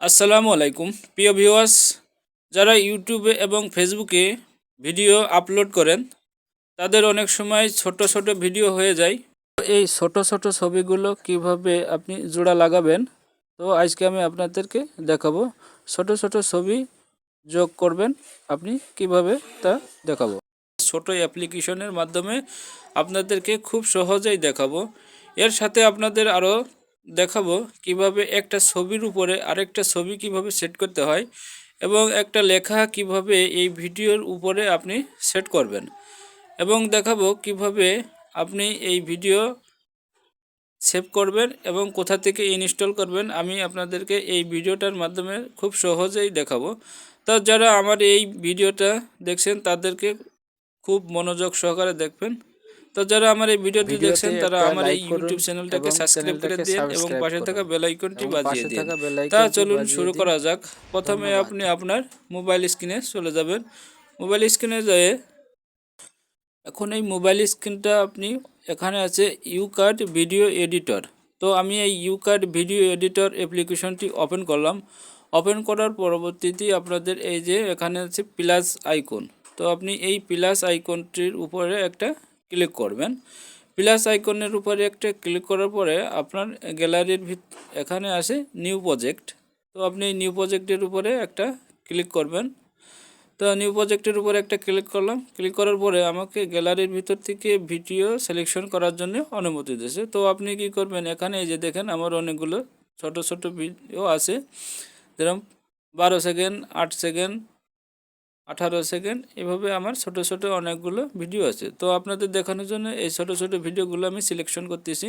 আসসালামু আলাইকুম প্রিয় ভিউয়ার্স, যারা ইউটিউবে এবং ফেসবুকে ভিডিও আপলোড করেন তাদের অনেক সময় ছোট ছোট ভিডিও হয়ে যায়। এই ছোট ছোট ছবিগুলো কিভাবে আপনি জোড়া লাগাবেন, তো আজকে আমি আপনাদেরকে দেখাবো। ছোট ছোট ছবি যোগ করবেন আপনি কিভাবে তা দেখাবো। ছোট অ্যাপ্লিকেশনের মাধ্যমে আপনাদেরকে খুব সহজেই দেখাবো। এর সাথে আপনাদের আরও দেখাবো কিভাবে একটা ছবির উপরে আরেকটা ছবি কিভাবে সেট করতে হয় এবং একটা লেখা কিভাবে এই ভিডিওর উপরে আপনি সেট করবেন, এবং দেখাবো কিভাবে আপনি এই ভিডিও সেভ করবেন এবং কোথা থেকে ইনস্টল করবেন। আমি আপনাদেরকে এই ভিডিওটার মাধ্যমে খুব সহজেই দেখাবো। তো যারা আমার এই ভিডিওটা দেখছেন তাদেরকে খুব মনোযোগ সহকারে দেখবেন। তো যারা আমার এই ভিডিওটি দেখছেন তারা আমার এই ইউটিউব চ্যানেলটাকে সাবস্ক্রাইব করে দিন এবং পাশে থাকা বেল আইকনটি বাজিয়ে দিন। তা চলুন শুরু করা যাক। প্রথমে আপনি আপনার মোবাইল স্ক্রিনে চলে যাবেন। মোবাইল স্ক্রিনে যেয়ে এখন এই মোবাইল স্ক্রিনটা আপনি এখানে আছে ইউকাট ভিডিও এডিটর। তো আমি এই ইউকাট ভিডিও এডিটর অ্যাপ্লিকেশনটি ওপেন করলাম। ওপেন করার পরবর্তীতে আপনাদের এই যে এখানে আছে প্লাস আইকন। তো আপনি এই প্লাস আইকনটির উপরে একটা ক্লিক করবেন। প্লাস আইকনের উপরে একটা ক্লিক করার পরে আপনার গ্যালারির এখানে আসে নিউ প্রজেক্ট। তো আপনি এই নিউ প্রজেক্টের উপরে একটা ক্লিক করবেন। তো নিউ প্রজেক্টের উপরে একটা ক্লিক করলাম। ক্লিক করার পরে আমাকে গ্যালারির ভিতর থেকে ভিডিও সিলেকশন করার জন্য অনুমতি দিয়েছে। তো আপনি কি করবেন, এখানে এই যে দেখেন আমার অনেকগুলো ছোট ছোট ভিডিও আছে, যেরকম 12 সেকেন্ড, 8 সেকেন্ড, 18 সেকেন্ড, এভাবে আমার ছোট ছোট অনেকগুলো ভিডিও আছে। তো আপনাদের দেখানোর জন্য এই ছোট ছোট ভিডিওগুলো আমি সিলেকশন করতেছি।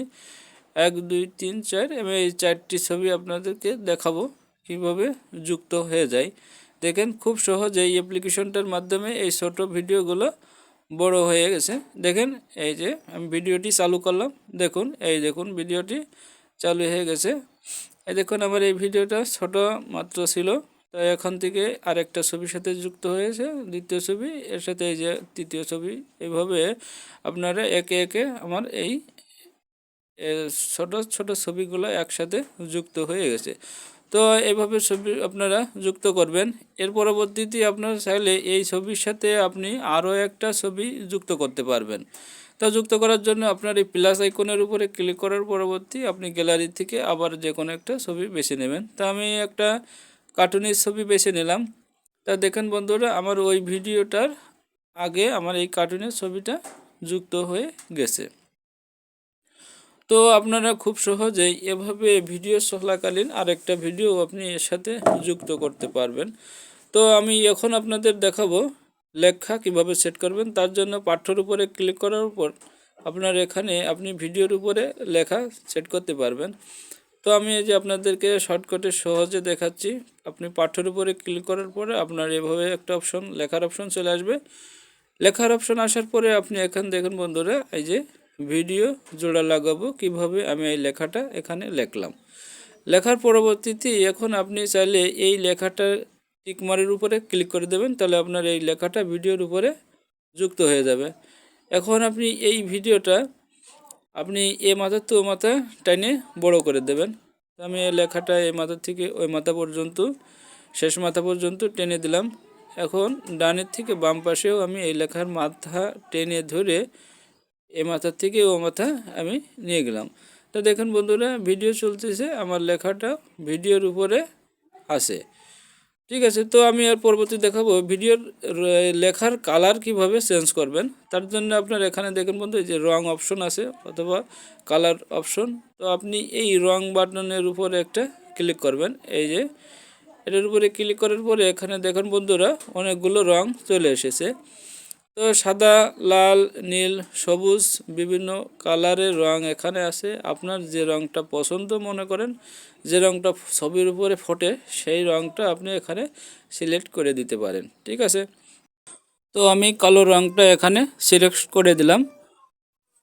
1 2 3 4, আমি এই 4টি ছবি আপনাদেরকে দেখাবো কিভাবে যুক্ত হয়ে যায়। দেখেন খুব সহজে এই অ্যাপ্লিকেশনটার মাধ্যমে এই ছোট ভিডিওগুলো বড় হয়ে গেছে। দেখেন এই যে আমি ভিডিওটি চালু করলাম, দেখুন এই দেখুন ভিডিওটি চালু হয়ে গেছে। এই দেখুন আমার এই ভিডিওটা ছোট মাত্র ছিল, তো এখন থেকে আরেকটা ছবির সাথে যুক্ত হয়েছে, দ্বিতীয় ছবি, এর সাথে এই যে তৃতীয় ছবি। এইভাবে আপনারা একে একে আমার এই ছোট ছোট ছবিগুলো একসাথে যুক্ত হয়ে গেছে। তো এইভাবে ছবি আপনারা যুক্ত করবেন। এর পরবর্তীতে আপনারা চাইলে এই ছবির সাথে আপনি আরও একটা ছবি যুক্ত করতে পারবেন। তো যুক্ত করার জন্য আপনার এই প্লাস আইকনের উপরে ক্লিক করার পরবর্তী আপনি গ্যালারি থেকে আবার যে কোনো একটা ছবি বেছে নেবেন। তা আমি একটা কার্টুনের ছবি বেছে নিলাম। তা দেখেন বন্ধুরা, আমার ওই ভিডিওটার আগে আমার এই কার্টুনের ছবিটা যুক্ত হয়ে গেছে। তো আপনারা খুব সহজেই এভাবে ভিডিও চলাকালীন আরেকটা ভিডিও আপনি এর সাথে যুক্ত করতে পারবেন। তো আমি এখন আপনাদের দেখাবো লেখা কিভাবে সেট করবেন। তার জন্য পাঠ্যর উপরে ক্লিক করার পর আপনার এখানে আপনি ভিডিওর উপরে লেখা সেট করতে পারবেন। তো আমি এই যে আপনাদেরকে শর্টকাটে সহজে দেখাচ্ছি। আপনি পাঠ্যর উপরে ক্লিক করার পরে আপনার এভাবে একটা অপশন, লেখার অপশন চলে আসবে। লেখার অপশন আসার পরে আপনি এখানে দেখুন বন্ধুরা, এই যে ভিডিও জোড়া লাগাবো কিভাবে, আমি এই লেখাটা এখানে লিখলাম। লেখার পরবর্তীতে এখন আপনি চাইলে এই লেখাটা টিকমারের উপরে ক্লিক করে দেবেন, তাহলে আপনার এই লেখাটা ভিডিওর উপরে যুক্ত হয়ে যাবে। এখন আপনি এই ভিডিওটা আপনি এ মাথা তো ও মাথা টেনে বড় করে দেবেন। আমি এই লেখাটা এই মাথা থেকে ওই মাথা পর্যন্ত, শেষ মাথা পর্যন্ত টেনে দিলাম। এখন ডানের থেকে বাম পাশেও আমি এই লেখার মাথা টেনে ধরে এ মাথার থেকে ও মাথা আমি নিয়ে গেলাম। তো দেখুন বন্ধুরা, ভিডিও চলতেছে, আমার লেখাটা ভিডিওর উপরে আছে। ঠিক আছে, তো আমি আর পরবর্তী দেখাবো ভিডিওর লেখার কালার কিভাবে চেঞ্জ করবেন। তার জন্য আপনার এখানে দেখুন বন্ধু, এই যে রং অপশন আছে অথবা কালার অপশন। তো আপনি এই রং বাটনের উপরে একটা ক্লিক করবেন। এই যে এটার উপরে ক্লিক করার পরে এখানে দেখুন বন্ধুরা অনেকগুলো রং চলে এসেছে। তো সাদা, লাল, নীল, সবুজ, বিভিন্ন কালারের রং এখানে আছে। আপনার যে রংটা পছন্দ মনে করেন, যে রংটা ছবির উপরে ফোটে, সেই রংটা আপনি এখানে সিলেক্ট করে দিতে পারেন। ঠিক আছে, তো আমি কালো রংটা এখানে সিলেক্ট করে দিলাম।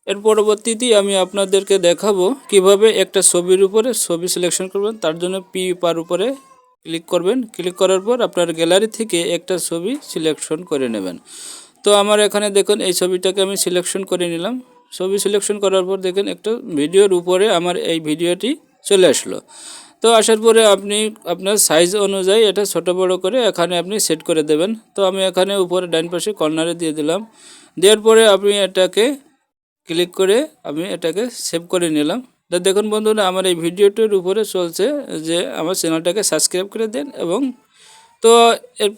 এর পরবর্তীতে আমি আপনাদেরকে দেখাবো কিভাবে একটা ছবির উপরে ছবি সিলেকশন করবেন। তার জন্য পার উপরে ক্লিক করবেন। ক্লিক করার পর আপনার গ্যালারি থেকে একটা ছবি সিলেকশন করে নেবেন। তো আমার এখানে দেখুন এই ছবিটাকে আমি সিলেকশন করে নিলাম। ছবি সিলেকশন করার পর দেখেন একটা ভিডিওর উপরে আমার এই ভিডিওটি চলে আসলো। তো আসার পরে আপনি আপনার সাইজ অনুযায়ী এটা ছোট বড় করে এখানে আপনি সেট করে দেবেন। তো আমি এখানে উপরে ডান পাশে কর্নারে দিয়ে দিলাম। দেওয়ার পরে আপনি এটাকে ক্লিক করে আমি এটাকে সেভ করে নিলাম। তো দেখুন বন্ধুরা, আমার এই ভিডিওটির উপরে চলছে যে আমার চ্যানেলটাকে সাবস্ক্রাইব করে দেন। এবং তো এর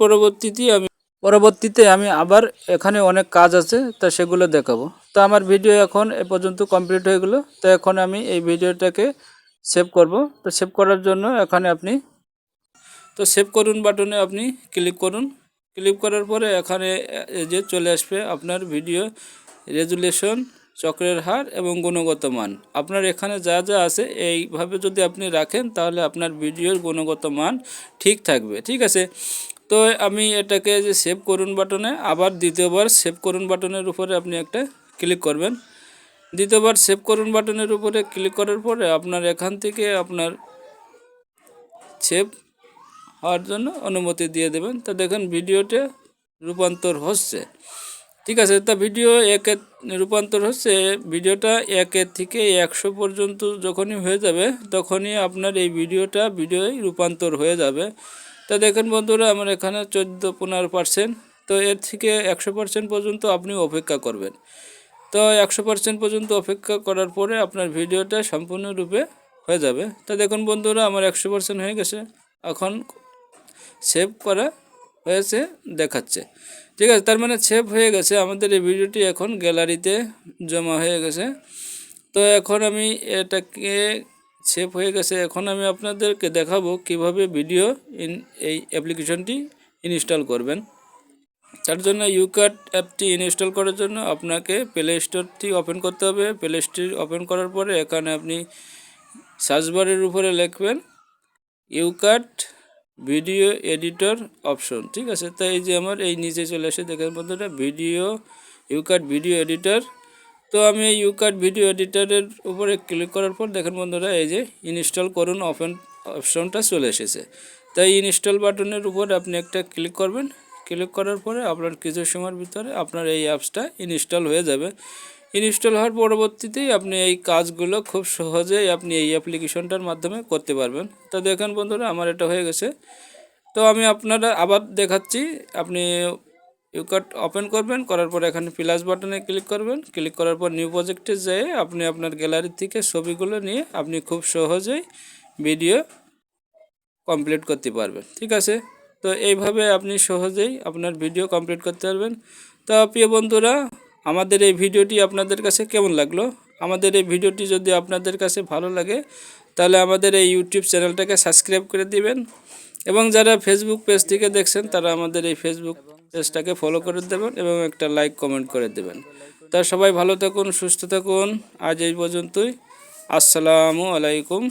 পরবর্তীতে আমি আবার এখানে অনেক কাজ আছে, তা সেগুলো দেখাবো। তো আমার ভিডিও এখন এ পর্যন্ত কমপ্লিট হয়ে গেলো। তো এখন আমি এই ভিডিওটাকে সেভ করব। তো সেভ করার জন্য এখানে আপনি সেভ করুন বাটনে আপনি ক্লিক করুন। ক্লিক করার পরে এখানে এই যে চলে আসবে আপনার ভিডিও রেজুলেশন, চক্রের হার এবং গুণগত মান। আপনার এখানে যা যা আছে এইভাবে যদি আপনি রাখেন তাহলে আপনার ভিডিওর গুণগত মান ঠিক থাকবে। ঠিক আছে। তো আমি এটাকে যে সেভ করুন বাটনে আবার দ্বিতীয়বার সেভ করুন বাটনের উপরে আপনি একটা ক্লিক করবেন। দ্বিতীয়বার সেভ করুন বাটনের উপরে ক্লিক করার পরে আপনার এখান থেকে আপনার সেভ হওয়ার জন্য অনুমতি দিয়ে দেবেন। তো দেখেন ভিডিওটা রূপান্তর হচ্ছে। ঠিক আছে। তা ভিডিও একে রূপান্তর হচ্ছে। ভিডিওটা 1 থেকে 100 পর্যন্ত যখনই হয়ে যাবে তখনই আপনার এই ভিডিওই রূপান্তর হয়ে যাবে। তা দেখেন বন্ধুরা, আমার এখানে 14-15%। তো এর থেকে 100% পর্যন্ত আপনি অপেক্ষা করবেন। তো 100% পর্যন্ত অপেক্ষা করার পরে আপনার ভিডিওটা সম্পূর্ণরূপে হয়ে যাবে। তো দেখুন বন্ধুরা, আমার 100% হয়ে গেছে। এখন সেভ করা হয়েছে দেখাচ্ছে। ঠিক আছে, তার মানে সেভ হয়ে গেছে। আমাদের এই ভিডিওটি এখন গ্যালারিতে জমা হয়ে গেছে। তো এখন আমি এটাকে সেভ হয়ে গেছে। এখন আমি আপনাদেরকে দেখাবো কিভাবে এই অ্যাপ্লিকেশনটি ইনস্টল করবেন। তার জন্য ইউকাট অ্যাপটি ইনস্টল করার জন্য আপনাকে প্লে স্টোরটি ওপেন করতে হবে। প্লে স্টোর ওপেন করার পরে এখানে আপনি সার্চ বারের উপরে লিখবেন ইউকাট ভিডিও এডিটর অপশন। ঠিক আছে। তাই এই যে আমার এই নিচে চলে আসে দেখেন বন্ধুরা ইউকাট ভিডিও এডিটর। তো আমি এই ইউকাট ভিডিও এডিটরের উপরে ক্লিক করার পর দেখেন বন্ধুরা এই যে ইনস্টল করুন অপশনটা চলে এসেছে। তাই ইনস্টল বাটনের উপর আপনি একটা ক্লিক করবেন। ক্লিক করার পরে আপনার কিছু সময়ের ভিতরে আপনার এই অ্যাপসটা ইনস্টল হয়ে যাবে। ইনস্টল হওয়ার পরবর্তীতেই আপনি এই কাজগুলো খুব সহজেই আপনি এই অ্যাপ্লিকেশনটার মাধ্যমে করতে পারবেন। তো দেখেন বন্ধুরা, আমার এটা হয়ে গেছে। তো আমি আপনারা আবার দেখাচ্ছি। আপনি ইউকাট ওপেন করবেন, করার পর এখানে প্লাস বাটনে ক্লিক করবেন। ক্লিক করার পর নিউ প্রজেক্টে যেয়ে আপনি আপনার গ্যালারি থেকে ছবিগুলো নিয়ে আপনি খুব সহজেই ভিডিও কমপ্লিট করতে পারবেন। ঠিক আছে। তো এইভাবে আপনি সহজেই আপনার ভিডিও কমপ্লিট করতে পারবেন। তো প্রিয় বন্ধুরা, আমাদের এই ভিডিওটি আপনাদের কাছে কেমন লাগলো? আমাদের এই ভিডিওটি যদি আপনাদের কাছে ভালো লাগে তাহলে আমাদের এই ইউটিউব চ্যানেলটাকে সাবস্ক্রাইব করে দিবেন। এবং যারা ফেসবুক পেজ থেকে দেখছেন তারা আমাদের এই ফেসবুক পেজটাকে ফলো করে দেবেন এবং একটা লাইক কমেন্ট করে দেবেন। তা সবাই ভালো থাকুন, সুস্থ থাকুন। আজ এই পর্যন্তই। আসসালামু আলাইকুম।